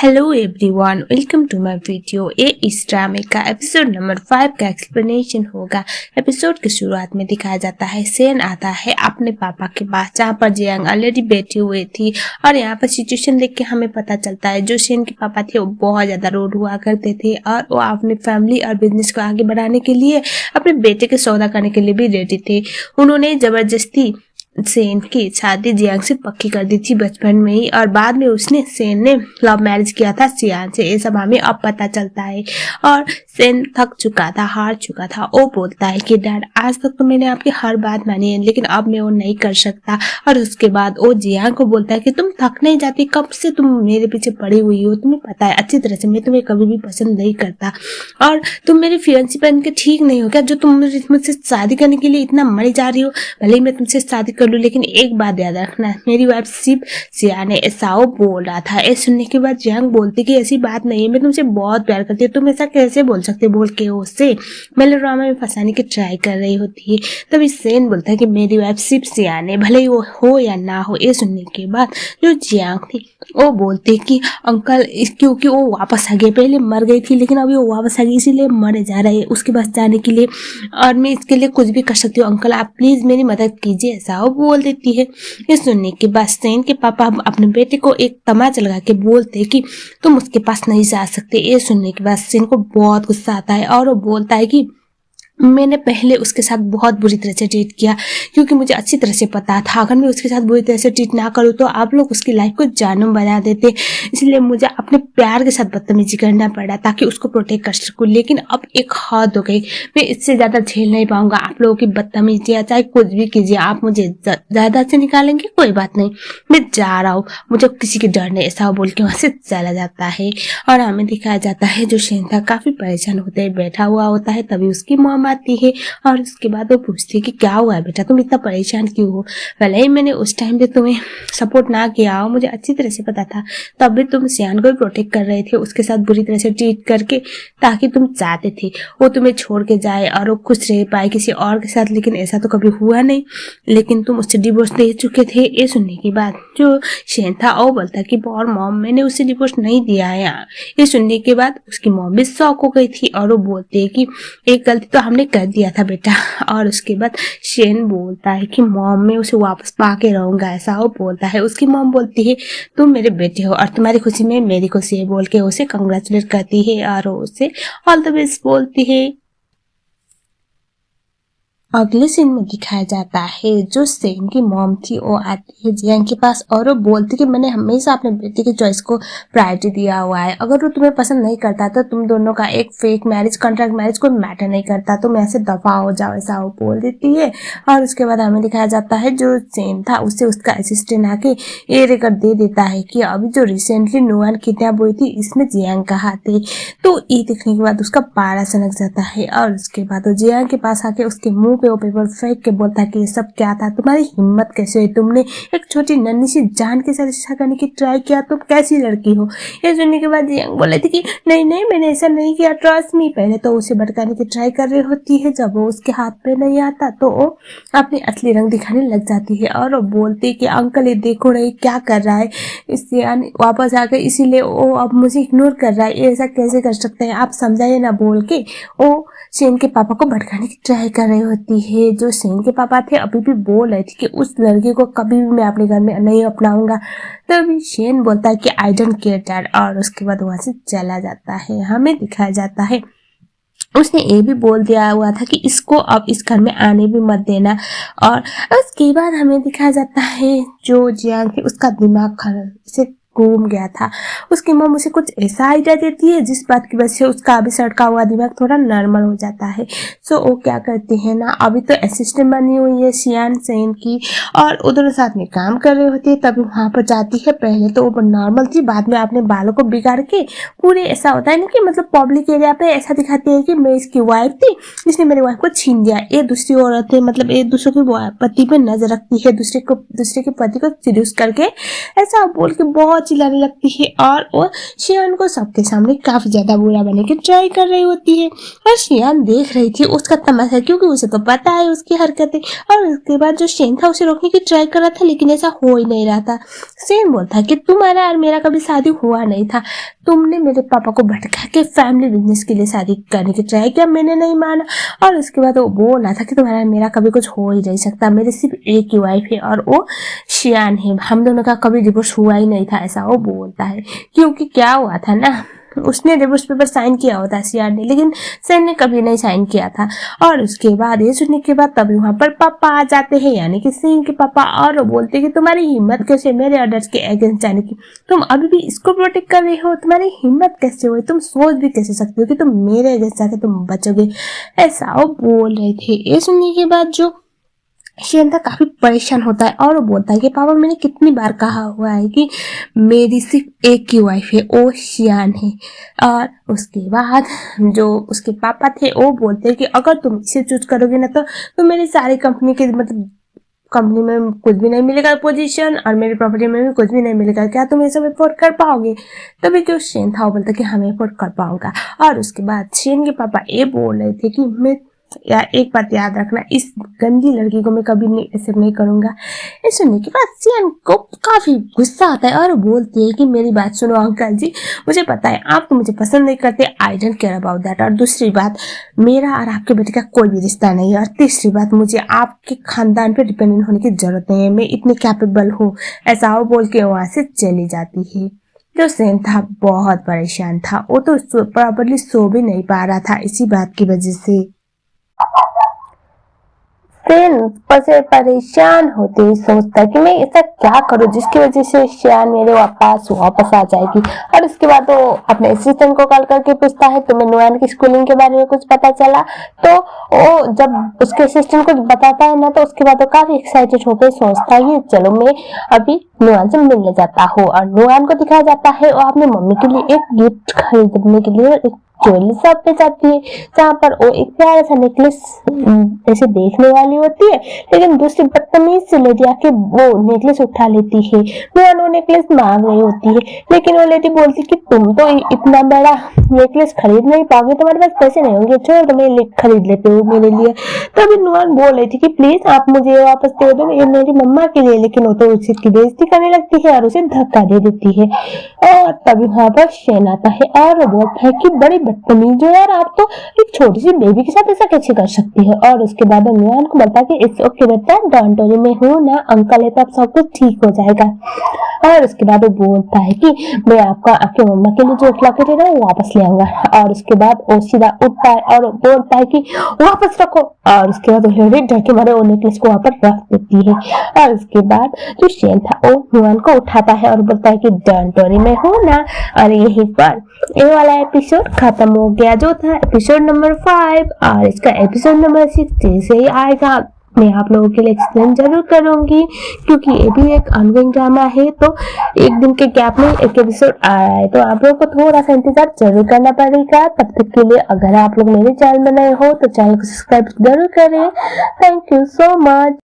Hello everyone, welcome to my video. ये इस ड्रामे का एपिसोड नंबर 5 का एक्सप्लेनेशन होगा। एपिसोड की शुरुआत में दिखाया जाता है सेन आता है अपने पापा के पास, जहाँ पर जियांग ऑलरेडी बैठी हुई थी। और यहाँ पर सिचुएशन देख के हमें पता चलता है जो सेन के पापा थे वो बहुत ज्यादा रोड हुआ करते थे और वो अपनी फैमिली और बिजनेस को आगे बढ़ाने के लिए अपने बेटे के सौदा करने के लिए भी रेडी थे। उन्होंने जबरदस्ती सेन की शादी जियांग से पक्की कर दी थी बचपन में ही, और बाद में उसने सेन ने लव मैरिज किया था सियान से। ये सब हमें अब पता चलता है। और सेन थक चुका था, हार चुका था। वो बोलता है कि डैड, आज तक तो मैंने आपकी हर बात मानी है, लेकिन अब मैं वो नहीं कर सकता। और उसके बाद वो जियांग को बोलता है कि तुम थक नहीं जाती, कब से तुम मेरे पीछे पड़ी हुई हो, तुम्हें पता है अच्छी तरह से मैं तुम्हें कभी भी पसंद नहीं करता, और तुम मेरी फियांसी बन के ठीक नहीं हो क्या, जो तुम मुझसे शादी करने के लिए इतना मरी जा रही हो। भले ही मैं तुमसे शादी कर लूं, लेकिन एक बात याद रखना, मेरी वाइफ सिर्फ सियान है, ऐसा वो बोल रहा था। ये सुनने के बाद जियांग बोलती कि ऐसी बात नहीं है, मैं तुमसे बहुत प्यार करती हूँ, तुम ऐसा कैसे बोल सकते, बोल के उससे मेलोड्रामा में फंसाने की ट्राई कर रही होती है। तभी सेन बोलता है कि मेरी वाइफ सिर्फ सियान है, भले ही वो हो या ना हो। ये सुनने के बाद जो जियांग थी वो बोलते कि अंकल, क्योंकि वो वापस आ गए, पहले मर गई थी लेकिन अभी वो वापस आ गई, इसीलिए मरे जा रहे हैं उसके पास जाने के लिए, और मैं इसके लिए कुछ भी कर सकती हूँ, अंकल आप प्लीज मेरी मदद कीजिए, ऐसा वो बोल देती है। ये सुनने के बाद सेन के पापा अपने बेटे को एक तमाचा लगा के बोलते कि तुम उसके पास नहीं जा सकते। ये सुनने के बाद सेन को बहुत गुस्सा आता है और वो बोलता है कि मैंने पहले उसके साथ बहुत बुरी तरह से ट्रीट किया, क्योंकि मुझे अच्छी तरह से पता था अगर मैं उसके साथ बुरी तरह से ट्रीट ना करूँ तो आप लोग उसकी लाइफ को जानम बना देते, इसलिए मुझे अपने प्यार के साथ बदतमीजी करना पड़ा ताकि उसको प्रोटेक्ट कर सकूँ। लेकिन अब एक हद हो गई, मैं इससे ज़्यादा झेल नहीं पाऊंगा आप लोगों की बदतमीजी, चाहे कुछ भी कीजिए, आप मुझे ज़्यादा से निकालेंगे कोई बात नहीं, मैं जा रहा हूँ, मुझे किसी की डर नहीं, ऐसा बोल के वहाँ से चला जाता है। और हमें दिखाया जाता है जो सेन था काफ़ी परेशान होते हुए बैठा हुआ होता है। तभी उसकी मॉम आती है और उसके बाद वो पूछती है कि क्या हुआ है बेटा, तुम इतना परेशान क्यों हो, भले ही मैंने उस टाइम पे तुम्हें सपोर्ट ना किया हो, मुझे अच्छी तरह से पता था, तब भी तुम सियान को प्रोटेक्ट कर रहे थे, उसके साथ बुरी तरह से ट्रीट करके, ताकि तुम चाहते थे वो तुम्हें छोड़ के जाए और वो खुश रह पाए किसी और के साथ, लेकिन ऐसा तो कभी हुआ नहीं, लेकिन तुम उससे डिवोर्स दे चुके थे। ये सुनने के बाद जो सेन था वो बोलता कि और मॉम, मैंने उससे डिवोर्स नहीं दिया है। ये सुनने के बाद उसकी मॉम भी शॉक हो गई थी और वो बोलते है कि एक गलती तो हमने कर दिया था बेटा। और उसके बाद सेन बोलता है कि मॉम, मैं उसे वापस पा के रहूंगा, ऐसा वो बोलता है। उसकी मॉम बोलती है तुम मेरे बेटे हो और तुम्हारी खुशी में मेरी खुशी है, बोल के उसे कंग्रेचुलेट करती है और उसे ऑल द बेस्ट बोलती है। अगले सीन में दिखाया जाता है जो सेन की मॉम थी वो आती है जियांग के पास और वो बोलती कि मैंने हमेशा अपने बेटे की चॉइस को प्रायोरिटी दिया हुआ है, अगर वो तुम्हें पसंद नहीं करता तो तुम दोनों का एक फेक मैरिज, कॉन्ट्रैक्ट मैरिज कोई मैटर नहीं करता, तुम ऐसे दफा हो जाओ, ऐसा वो बोल देती है। और उसके बाद हमें दिखाया जाता है जो सेन था उससे उसका असिस्टेंट आके ये रिकॉर्ड दे देता है कि अभी जो रिसेंटली नुआन किडनैप हुई थी इसमें जियांग का हाथ है। तो ये देखने के बाद उसका पारा सनक जाता है और उसके बाद वो जियांग के पास आके उसके मुंह वो पेपर फेंक के बोलता है कि ये सब क्या था, तुम्हारी हिम्मत कैसे हुई, तुमने एक छोटी नन्ही सी जान के साथ ऐसा करने की ट्राई किया, तुम कैसी लड़की हो। ये सुनने के बाद जियांग बोले थे कि नहीं नहीं मैंने ऐसा नहीं किया, ट्रस्ट मी। पहले तो उसे भड़काने की ट्राई कर रही होती है, जब वो उसके हाथ पे नहीं आता तो वो अपनी असली रंग दिखाने लग जाती है और वो बोलती है कि अंकल ये देखो नहीं क्या कर रहा है, इससे वापस आ गए इसीलिए वो अब मुझे इग्नोर कर रहा है, ऐसा कैसे कर सकते हैं आप, समझाइए ना, बोल के वो सेन के पापा को भड़काने की ट्राई कर रही होती है। जो सेन के पापा थे अभी भी बोल रहे थे कि उस लड़के को कभी भी मैं अपने घर में नहीं अपनाऊंगा। तभी सेन बोलता है कि आई डोंट केयर डैड, और उसके बाद वहां से चला जाता है। हमें दिखाया जाता है उसने ये भी बोल दिया हुआ था कि इसको अब इस घर में आने भी मत देना। और उसके बाद हमें दिखाया जाता है जो जियांग थी उसका दिमाग से घूम गया था। उसकी मॉम उसे कुछ ऐसा आइडिया देती है जिस बात की वजह से उसका अभी सड़का हुआ दिमाग थोड़ा नॉर्मल हो जाता है। सो वो क्या करते हैं ना, अभी तो असिस्टेंट बनी हुई है सियान सेन की और उधर साथ में काम कर रही होती है, तभी वहां पर जाती है। पहले तो वो नॉर्मल थी, बाद में अपने बालों को बिगाड़ के पूरे ऐसा होता है ना कि मतलब पब्लिक एरिया पे ऐसा दिखाती है कि मैं इसकी वाइफ थी, इसने मेरी वाइफ को छीन दिया। ये दूसरी औरत है, मतलब एक दूसरे की पति पे नजर रखती है, दूसरे के पति को सीड्यूस करके, ऐसा बोल के बहुत बहुत चिल्लाने लगती है और वो शियान को सबके सामने काफी ज्यादा बुरा बनने की ट्राई कर रही होती है। और शियान देख रही थी उसका तमाशा, क्योंकि उसे तो पता है उसकी हरकतें। और उसके बाद जो शेन था उसे रोकने की ट्राई कर रहा था, लेकिन ऐसा हो ही नहीं रहा था। शेन बोलता है कि तुम्हारा और मेरा कभी शादी हुआ नहीं था, तुमने मेरे पापा को भटका के फैमिली बिजनेस के लिए शादी करने की ट्राई किया, मैंने नहीं माना। और उसके बाद वो बोल रहा था कि तुम्हारा मेरा कभी कुछ हो ही नहीं सकता, मेरे सिर्फ एक ही वाइफ है और वो शियान है, हम दोनों का कभी डिवोर्स हुआ ही नहीं था, ऐसा वो बोलता है। क्योंकि क्या हुआ था ना, उसने डिवोर्स पेपर साइन किया होता शियान ने, लेकिन शेन ने कभी नहीं साइन किया था। और उसके बाद ये सुनने के बाद तभी वहां पर पापा आ जाते हैं, यानी कि शेन के पापा, और बोलते कि तुम्हारी हिम्मत कैसे मेरे ऑर्डर्स के अगेंस्ट जाने की, तुम अभी भी इसको प्रोटेक्ट कर रहे हो, तुम्हारी हिम्मत कैसे हुई, तुम सोच भी कैसे सकते हो कि तुम मेरे अगेंस्ट जाके तुम बचोगे, ऐसा वो बोल रहे थे। ये सुनने के बाद जो शेन था काफी परेशान होता है और वो बोलता है कि पापा मैंने कितनी बार कहा हुआ है कि मेरी सिर्फ एक ही वाइफ है, वो शियान है। और उसके बाद जो उसके पापा थे वो बोलते हैं कि अगर तुम इसे चूज करोगे ना तो मेरी सारी कंपनी के मतलब कंपनी में कुछ भी नहीं मिलेगा पोजीशन, और मेरी प्रॉपर्टी में भी कुछ भी नहीं मिलेगा, क्या तुम ये सब अफोर्ड कर पाओगे। तभी जो शेन था वो बोलता कि हमें अफोर्ड कर पाऊंगा। और उसके बाद शेन के पापा ये बोल रहे थे कि मैं यार एक बात याद रखना, इस गंदी लड़की को मैं कभी नहीं एक्सेप्ट नहीं करूंगा। ये सुनने के बाद शियान को काफी गुस्सा आता है और बोलती है कि मेरी बात सुनो अंकल जी, मुझे पता है आप तो मुझे पसंद नहीं करते, I don't care about that. और दूसरी बात, मेरा और आपके बेटे का कोई भी रिश्ता नहीं है। और तीसरी बात, मुझे आपके खानदान पे डिपेंडेंट होने की जरूरत नहीं है, मैं इतनी कैपेबल हूँ। ऐसा वो बोल के वहां से चली जाती है। जो शेन था बहुत परेशान था, वो तो प्रॉपरली सो भी नहीं पा रहा था इसी बात की वजह से। शेन से परेशान होते ही सोचता है कि मैं ऐसा क्या करूं जिसकी वजह से शियान मेरे पास वापस आ जाएगी। और उसके बाद वो अपने असिस्टेंट को कॉल करके पूछता है तुम्हें नुआन की स्कूलिंग के बारे में कुछ पता चला। तो वो जब उसके असिस्टेंट को बताता है ना, तो उसके बाद वो काफी एक्साइटेड होकर सोचता है चलो मैं अभी नुआन से मिलने जाता हूँ। और नुआन को दिखाया जाता है वो अपनी मम्मी के लिए एक गिफ्ट खरीदने के लिए एक ज्वेलरी शॉप पे जाती है, जहाँ पर वो एक प्यारा सा नेकलेस ऐसे देखने वाली होती है, लेकिन दूसरी बदतमीज से लेडी आके वो नेकलेस उठा लेती है। नुआन वो नेकलेस मांग रही होती है, लेकिन वो लेडी बोलती कि तुम तो इतना बड़ा नेकलेस खरीद नहीं पाओगे, तुम्हारे पास पैसे नहीं होंगे, छोड़ दो मैं खरीद लेते हो मेरे लिए। तभी नुआन बोल रही थी कि प्लीज आप मुझे वापस दे दो, ये मेरी मम्मा के लिए। लेकिन वो तो उसकी बेइज्जती करने लगती है और उसे धक्का दे देती है। और तभी वहां पर शेन आता है और वो बोलता है कि बड़ी बदतमीज हो यार, आप तो एक छोटी सी बेबी के साथ ऐसा कैसे कर सकती है। और उसके बाद नुआन को बोलता है कि इट्स ओके बेटा, डोंट वरी, मैं हूं ना, अंकल है तो अब सब कुछ ठीक हो जाएगा। और उसके बाद वो बोलता है कि मैं आपका आपके मम्मा के लिए जो लॉकेट है ना वो वापस ले आऊंगा। और उसके बाद वो सीधा उठता है और बोलता है कि वापस रखो। और उसके बाद वो डर के मारे वो नेकलेस को वहां पर रख देती है। और उसके बाद जो शेन था वो नुआन को उठाता है और बोलता है कि डोंट वरी, मैं हूं ना। और यहीं पर ये वाला एपिसोड खत्म हो गया, जो था एपिसोड नंबर 5। और इसका एपिसोड नंबर 6 जैसे ही आएगा मैं आप लोगों के लिए एक्सप्लेन जरूर करूंगी, क्योंकि ये भी एक ऑनगोइंग ड्रामा है, तो एक दिन के गैप में एक एपिसोड आ रहा है, तो आप लोगों को थोड़ा सा इंतजार जरूर करना पड़ेगा। तब तक के लिए अगर आप लोग मेरे चैनल में नए हो तो चैनल को सब्सक्राइब जरूर करें। Thank you so much.